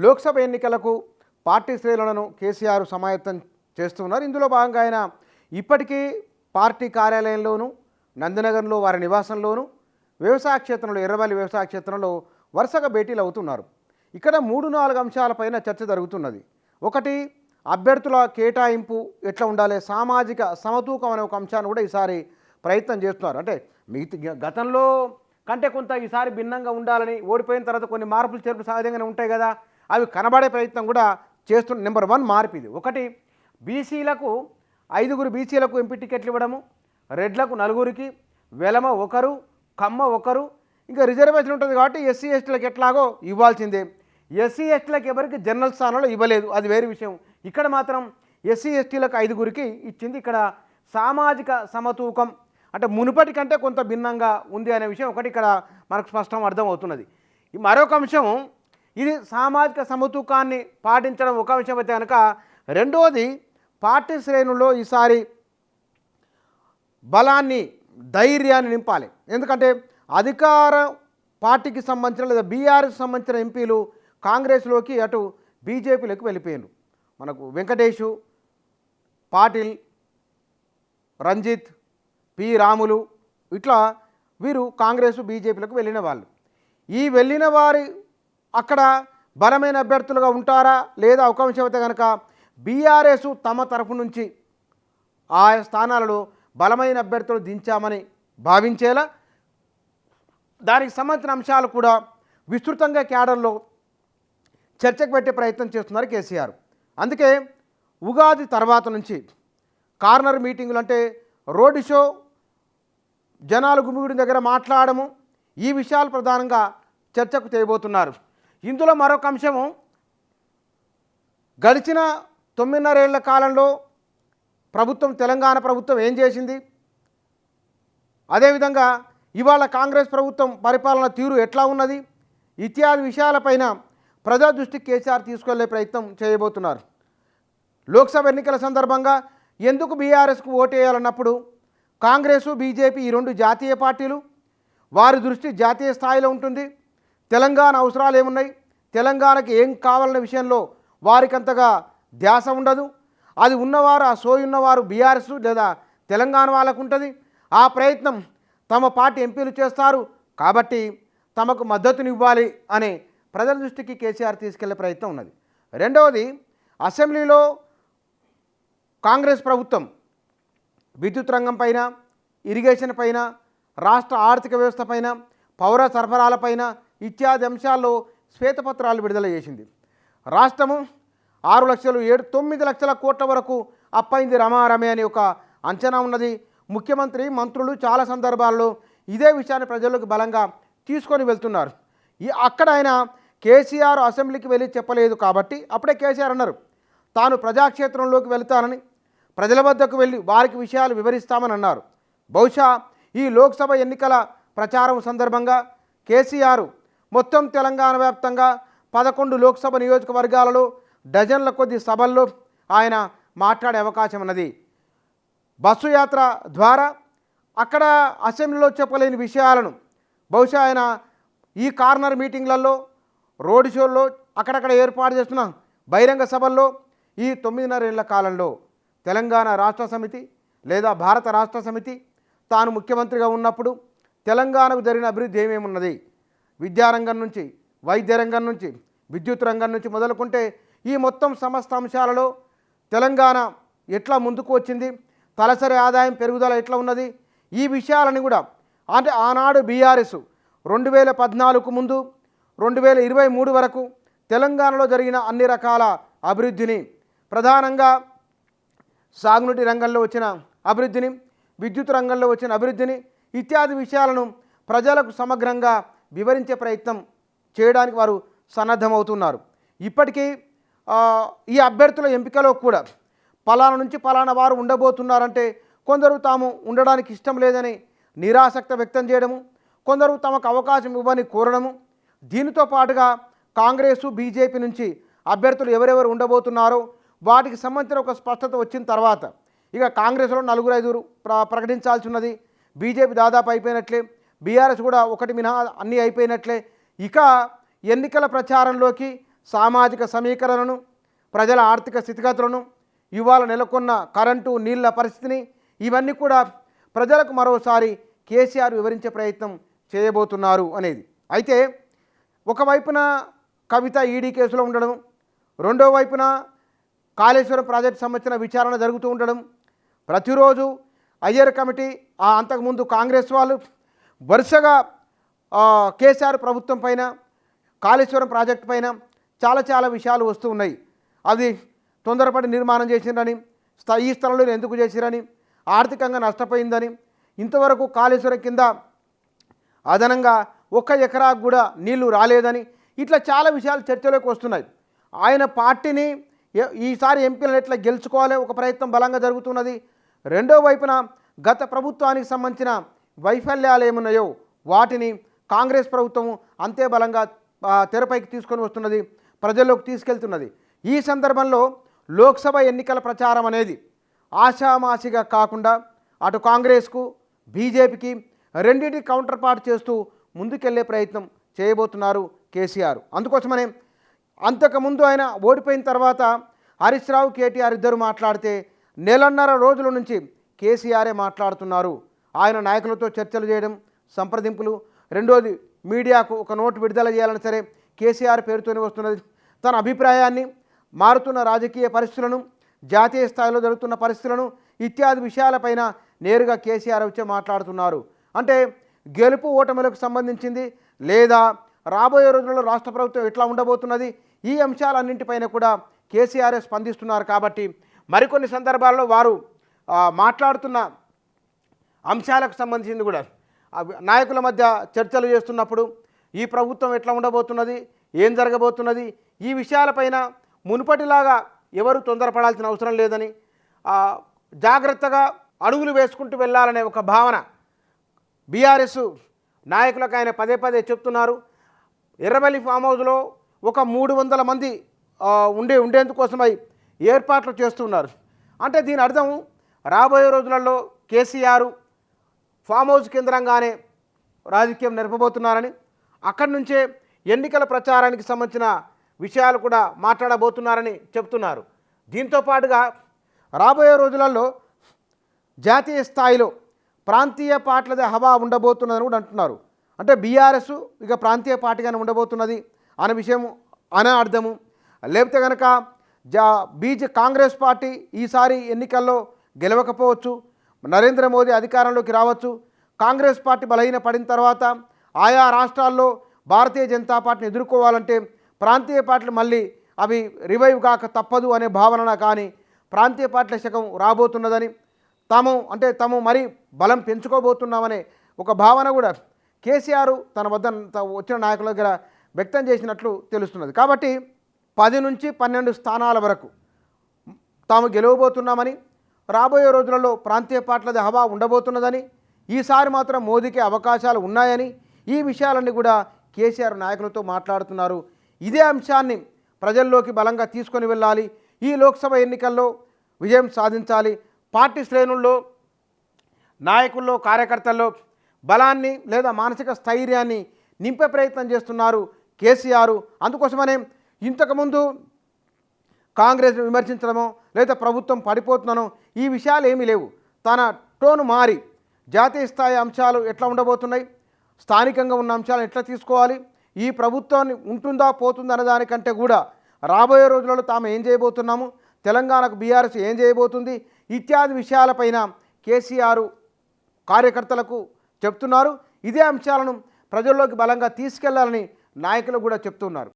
లోక్సభ ఎన్నికలకు పార్టీ శ్రేణులను కేసీఆర్ సమాయత్తం చేస్తున్నారు. ఇందులో భాగంగా ఆయన ఇప్పటికీ పార్టీ కార్యాలయంలోనూ, నందినగర్లో వారి నివాసంలోనూ, వ్యవసాయ క్షేత్రంలో, ఎర్రవల్లి వ్యవసాయ క్షేత్రంలో వరుసగా భేటీలు అవుతున్నారు. ఇక్కడ 3-4 అంశాలపైన చర్చ జరుగుతున్నది. ఒకటి, అభ్యర్థుల కేటాయింపు ఎట్లా ఉండాలి, సామాజిక సమతూకం అనే ఒక అంశాన్ని కూడా ఈసారి ప్రయత్నం చేస్తున్నారు. అంటే గతంలో కంటే కొంత ఈసారి భిన్నంగా ఉండాలని, ఓడిపోయిన తర్వాత కొన్ని మార్పులు చేర్పులు సహజంగానే ఉంటాయి కదా, అవి కనబడే ప్రయత్నం కూడా చేస్తున్న నెంబర్ 1 మార్పు ఇది. ఒకటి, బీసీలకు 5 బీసీలకు ఎంపీ టికెట్లు ఇవ్వడము, రెడ్లకు 4కి, వెలమ 1, కమ్మ 1, ఇంకా రిజర్వేషన్ ఉంటుంది కాబట్టి ఎస్సీ ఎస్టీలకు ఎట్లాగో ఇవ్వాల్సిందే. ఎస్సీ ఎస్టీలకు ఎవరికి జనరల్ స్థానంలో ఇవ్వలేదు, అది వేరే విషయం. ఇక్కడ మాత్రం ఎస్సీ ఎస్టీలకు 5కి ఇచ్చింది. ఇక్కడ సామాజిక సమతూకం అంటే మునుపటి కంటే కొంత భిన్నంగా ఉంది అనే విషయం ఒకటి ఇక్కడ మనకు స్పష్టం అర్థమవుతున్నది. మరొక అంశం, ఇది సామాజిక సమతూకాన్ని పాటించడం ఒక అంశం అయితే కనుక, రెండోది పార్టీ శ్రేణుల్లో ఈసారి బలాన్ని, ధైర్యాన్ని నింపాలి. ఎందుకంటే అధికార పార్టీకి సంబంధించిన లేదా బీఆర్ఎస్కి సంబంధించిన ఎంపీలు కాంగ్రెస్లోకి, అటు బీజేపీలోకి వెళ్ళిపోయారు. మనకు వెంకటేషు, పాటిల్, రంజిత్, పి రాములు, ఇట్లా వీరు కాంగ్రెస్ బీజేపీలకు వెళ్ళిన వాళ్ళు. ఈ వెళ్ళిన వారి అక్కడ బలమైన అభ్యర్థులుగా ఉంటారా లేదా ఒక అంశం అయితే కనుక, బీఆర్ఎస్ తమ తరఫు నుంచి ఆయా స్థానాలలో బలమైన అభ్యర్థులు దించామని భావించేలా దానికి సంబంధించిన అంశాలు కూడా విస్తృతంగా క్యాడర్లో చర్చకు పెట్టే ప్రయత్నం చేస్తున్నారు కేసీఆర్. అందుకే ఉగాది తర్వాత నుంచి కార్నర్ మీటింగులు, అంటే రోడ్ షో, జనాలు గుమిగుడి దగ్గర మాట్లాడము, ఈ విషయాలు ప్రధానంగా చర్చకు చేయబోతున్నారు. ఇందులో మరొక అంశము, గడిచిన 9.5 ఏళ్ల కాలంలో ప్రభుత్వం, తెలంగాణ ప్రభుత్వం ఏం చేసింది, అదేవిధంగా ఇవాళ కాంగ్రెస్ ప్రభుత్వం పరిపాలన తీరు ఎట్లా ఉన్నది, ఇత్యాది విషయాలపైన ప్రజా దృష్టికి కేసీఆర్ తీసుకెళ్లే ప్రయత్నం చేయబోతున్నారు. లోక్సభ ఎన్నికల సందర్భంగా ఎందుకు బీఆర్ఎస్కు ఓటేయాలన్నప్పుడు కాంగ్రెసు, బీజేపీ ఈ 2 జాతీయ పార్టీలు, వారి దృష్టి జాతీయ స్థాయిలో ఉంటుంది. తెలంగాణ అవసరాలు ఏమున్నాయి, తెలంగాణకి ఏం కావాలనే విషయంలో వారికి అంతగా ధ్యాస ఉండదు. అది ఉన్నవారు, ఆ సోయి ఉన్నవారు బీఆర్ఎస్ లేదా తెలంగాణ వాళ్ళకు ఉంటుంది. ఆ ప్రయత్నం తమ పార్టీ ఎంపీలు చేస్తారు కాబట్టి తమకు మద్దతునివ్వాలి అనే ప్రజల దృష్టికి కేసీఆర్ తీసుకెళ్లే ప్రయత్నం ఉన్నది. రెండవది, అసెంబ్లీలో కాంగ్రెస్ ప్రభుత్వం విద్యుత్ రంగం పైన, ఇరిగేషన్ పైన, రాష్ట్ర ఆర్థిక వ్యవస్థ పైన, పౌర సరఫరాల పైన ఇత్యాది అంశాల్లో శ్వేతపత్రాలు విడుదల చేసింది. రాష్ట్రము 6 లక్షలు, 9 లక్షల కోట్ల వరకు అప్పైంది రమారమే అని ఒక అంచనా ఉన్నది. ముఖ్యమంత్రి, మంత్రులు చాలా సందర్భాల్లో ఇదే విషయాన్ని ప్రజలకు బలంగా తీసుకొని వెళ్తున్నారు. అక్కడ ఆయన కేసీఆర్ అసెంబ్లీకి వెళ్ళి చెప్పలేదు కాబట్టి అప్పుడే కేసీఆర్ అన్నారు, తాను ప్రజాక్షేత్రంలోకి వెళ్తానని, ప్రజల వద్దకు వెళ్ళి వారికి విషయాలు వివరిస్తామని అన్నారు. బహుశా ఈ లోక్సభ ఎన్నికల ప్రచారం సందర్భంగా కేసీఆర్ మొత్తం తెలంగాణ వ్యాప్తంగా 11 లోక్సభ నియోజకవర్గాలలో డజన్ల కొద్ది సభల్లో ఆయన మాట్లాడే అవకాశం ఉన్నది. బస్సు యాత్ర ద్వారా అక్కడ అసెంబ్లీలో చెప్పలేని విషయాలను బహుశా ఆయన ఈ కార్నర్ మీటింగ్లలో, రోడ్ షోల్లో, అక్కడక్కడ ఏర్పాటు చేస్తున్న బహిరంగ సభల్లో ఈ 9.5 ఏళ్ల కాలంలో తెలంగాణ రాష్ట్ర సమితి లేదా భారత రాష్ట్ర సమితి తాను ముఖ్యమంత్రిగా ఉన్నప్పుడు తెలంగాణకు జరిగిన అభివృద్ధి ఏమేమున్నది, విద్యారంగం నుంచి, వైద్య రంగం నుంచి, విద్యుత్ రంగం నుంచి మొదలుకుంటే ఈ మొత్తం సమస్త అంశాలలో తెలంగాణ ఎట్లా ముందుకు వచ్చింది, తలసరి ఆదాయం పెరుగుదల ఎట్లా ఉన్నది, ఈ విషయాలని కూడా, అంటే ఆనాడు బీఆర్ఎస్ 2014కు ముందు 2023 వరకు తెలంగాణలో జరిగిన అన్ని రకాల అభివృద్ధిని, ప్రధానంగా సాగునీటి రంగంలో వచ్చిన అభివృద్ధిని, విద్యుత్ రంగంలో వచ్చిన అభివృద్ధిని ఇత్యాది విషయాలను ప్రజలకు సమగ్రంగా వివరించే ప్రయత్నం చేయడానికి వారు సన్నద్ధమవుతున్నారు. ఇప్పటికీ ఈ అభ్యర్థుల ఎంపికలో కూడా పలానా నుంచి పలానా వారు ఉండబోతున్నారంటే కొందరు తాము ఉండడానికి ఇష్టం లేదని నిరాసక్త వ్యక్తం చేయడము, కొందరు తమకు అవకాశం ఇవ్వని కోరడము. దీనితో పాటుగా కాంగ్రెసు, బీజేపీ నుంచి అభ్యర్థులు ఎవరెవరు ఉండబోతున్నారో వాటికి సంబంధించిన ఒక స్పష్టత వచ్చిన తర్వాత ఇక కాంగ్రెస్లో 4-5 ప్రకటించాల్సి ఉన్నది, బీజేపీ దాదాపు అయిపోయినట్లే, బీఆర్ఎస్ కూడా ఒకటి మినహా అన్నీ అయిపోయినట్లే. ఇక ఎన్నికల ప్రచారంలోకి సామాజిక సమీకరణను, ప్రజల ఆర్థిక స్థితిగతులను, ఇవాళ నెలకొన్న కరెంటు నీళ్ల పరిస్థితిని ఇవన్నీ కూడా ప్రజలకు మరోసారి కేసీఆర్ వివరించే ప్రయత్నం చేయబోతున్నారు అనేది. అయితే ఒకవైపున కవిత ఈడీ కేసులో ఉండడం, రెండో వైపున కాళేశ్వరం ప్రాజెక్టు సంబంధించిన విచారణ జరుగుతూ ఉండడం, ప్రతిరోజు అయ్యర్ కమిటీ అంతకుముందు కాంగ్రెస్ వాళ్ళు వరుసగా కేసీఆర్ ప్రభుత్వం పైన, కాళేశ్వరం ప్రాజెక్టు పైన చాలా విషయాలు వస్తూ ఉన్నాయి. అది తొందరపడి నిర్మాణం చేసిందని, ఈ స్థలంలో ఎందుకు చేసిరని, ఆర్థికంగా నష్టపోయిందని, ఇంతవరకు కాళేశ్వరం కింద అదనంగా 1 ఎకరాకు కూడా నీళ్లు రాలేదని, ఇట్లా చాలా విషయాలు చర్చలోకి వస్తున్నాయి. ఆయన పార్టీని ఈసారి ఎంపీలను ఎట్లా గెలుచుకోవాలి ఒక ప్రయత్నం బలంగా జరుగుతున్నది. రెండో వైపున గత ప్రభుత్వానికి సంబంధించిన వైఫల్యాలు ఏమున్నాయో వాటిని కాంగ్రెస్ ప్రభుత్వం అంతే బలంగా తెరపైకి తీసుకొని వస్తున్నది, ప్రజల్లోకి తీసుకెళ్తున్నది. ఈ సందర్భంలో లోక్సభ ఎన్నికల ప్రచారం అనేది ఆషామాషిగా కాకుండా అటు కాంగ్రెస్కు, బీజేపీకి రెండింటి కౌంటర్ పార్ట్ చేస్తూ ముందుకెళ్లే ప్రయత్నం చేయబోతున్నారు కేసీఆర్. అందుకోసమనే అంతకుముందు ఆయన ఓడిపోయిన తర్వాత హరీష్ రావు, కేటీఆర్ ఇద్దరు మాట్లాడితే నెలన్నర రోజుల నుంచి కేసీఆరే మాట్లాడుతున్నారు. ఆయన నాయకులతో చర్చలు చేయడం, సంప్రదింపులు. రెండోది మీడియాకు ఒక నోటు విడుదల చేయాలని సరే కేసీఆర్ పేరుతోనే వస్తున్నది. తన అభిప్రాయాన్ని, మారుతున్న రాజకీయ పరిస్థితులను, జాతీయ స్థాయిలో జరుగుతున్న పరిస్థితులను ఇత్యాది విషయాలపైన నేరుగా కేసీఆర్ వచ్చే మాట్లాడుతున్నారు. అంటే గెలుపు ఓటములకు సంబంధించింది లేదా రాబోయే రోజుల్లో రాష్ట్ర ప్రభుత్వం ఎట్లా ఉండబోతున్నది, ఈ అంశాలన్నింటిపైన కూడా కేసీఆర్ఏ స్పందిస్తున్నారు. కాబట్టి మరికొన్ని సందర్భాల్లో వారు మాట్లాడుతున్న అంశాలకు సంబంధించింది కూడా నాయకుల మధ్య చర్చలు చేస్తున్నప్పుడు ఈ ప్రభుత్వం ఎట్లా ఉండబోతున్నది, ఏం జరగబోతున్నది, ఈ విషయాలపైన మునుపటిలాగా ఎవరు తొందరపడాల్సిన అవసరం లేదని, జాగ్రత్తగా అడుగులు వేసుకుంటూ వెళ్ళాలనే ఒక భావన బీఆర్ఎస్ నాయకులకు ఆయన పదే చెప్తున్నారు. ఎర్రబెల్లి ఫామ్ హౌస్లో ఒక 300 మంది ఉండేందుకోసమై ఏర్పాట్లు చేస్తున్నారు. అంటే దీని అర్థం రాబోయే రోజులలో కేసీఆర్ ఫామ్ హౌస్ కేంద్రంగానే రాజకీయం నడపబోతున్నారని, అక్కడి నుంచే ఎన్నికల ప్రచారానికి సంబంధించిన విషయాలు కూడా మాట్లాడబోతున్నారని చెప్తున్నారు. దీంతో పాటుగా రాబోయే రోజులలో జాతీయ స్థాయిలో ప్రాంతీయ పార్టీలదే హవా ఉండబోతున్నదని కూడా అంటున్నారు. అంటే బీఆర్ఎస్ ఇక ప్రాంతీయ పార్టీగానే ఉండబోతున్నది అనే విషయం అనే అర్థము. లేకపోతే కనుక కాంగ్రెస్ పార్టీ ఈసారి ఎన్నికల్లో గెలవకపోవచ్చు, నరేంద్ర మోదీ అధికారంలోకి రావచ్చు. కాంగ్రెస్ పార్టీ బలహీన పడిన తర్వాత ఆయా రాష్ట్రాల్లో భారతీయ జనతా పార్టీని ఎదుర్కోవాలంటే ప్రాంతీయ పార్టీలు మళ్ళీ అవి రివైవ్ కాక తప్పదు అనే భావన కానీ ప్రాంతీయ పార్టీల శకం రాబోతున్నదని, తాము మరీ బలం పెంచుకోబోతున్నామనే ఒక భావన కూడా కేసీఆర్ తన వద్ద వచ్చిన నాయకుల దగ్గర వ్యక్తం చేసినట్లు తెలుస్తున్నది. కాబట్టి 10 నుంచి 12 స్థానాల వరకు తాము గెలవబోతున్నామని, రాబోయే రోజులలో ప్రాంతీయ పార్టీలది హవా ఉండబోతున్నదని, ఈసారి మాత్రం మోదీకి అవకాశాలు ఉన్నాయని, ఈ విషయాలన్నీ కూడా కేసీఆర్ నాయకులతో మాట్లాడుతున్నారు. ఇదే అంశాన్ని ప్రజల్లోకి బలంగా తీసుకొని వెళ్ళాలి, ఈ లోక్సభ ఎన్నికల్లో విజయం సాధించాలి, పార్టీ శ్రేణుల్లో, నాయకుల్లో, కార్యకర్తల్లో బలాన్ని లేదా మానసిక స్థైర్యాన్ని నింపే ప్రయత్నం చేస్తున్నారు కేసీఆర్. అందుకోసమనే ఇంతకుముందు కాంగ్రెస్ విమర్శించడమో లేదా ప్రభుత్వం పడిపోతున్నానో ఈ విషయాలు ఏమీ లేవు. తన టోను మారి జాతీయ స్థాయి అంశాలు ఎట్లా ఉండబోతున్నాయి, స్థానికంగా ఉన్న అంశాలను ఎట్లా తీసుకోవాలి, ఈ ప్రభుత్వాన్ని ఉంటుందా పోతుందా అనే దానికంటే కూడా రాబోయే రోజులలో తాము ఏం చేయబోతున్నాము, తెలంగాణకు బీఆర్ఎస్ ఏం చేయబోతుంది, ఇత్యాది విషయాలపైన కేసీఆర్ కార్యకర్తలకు చెప్తున్నారు. ఇదే అంశాలను ప్రజల్లోకి బలంగా తీసుకెళ్లాలని నాయకులు కూడా చెప్తున్నారు.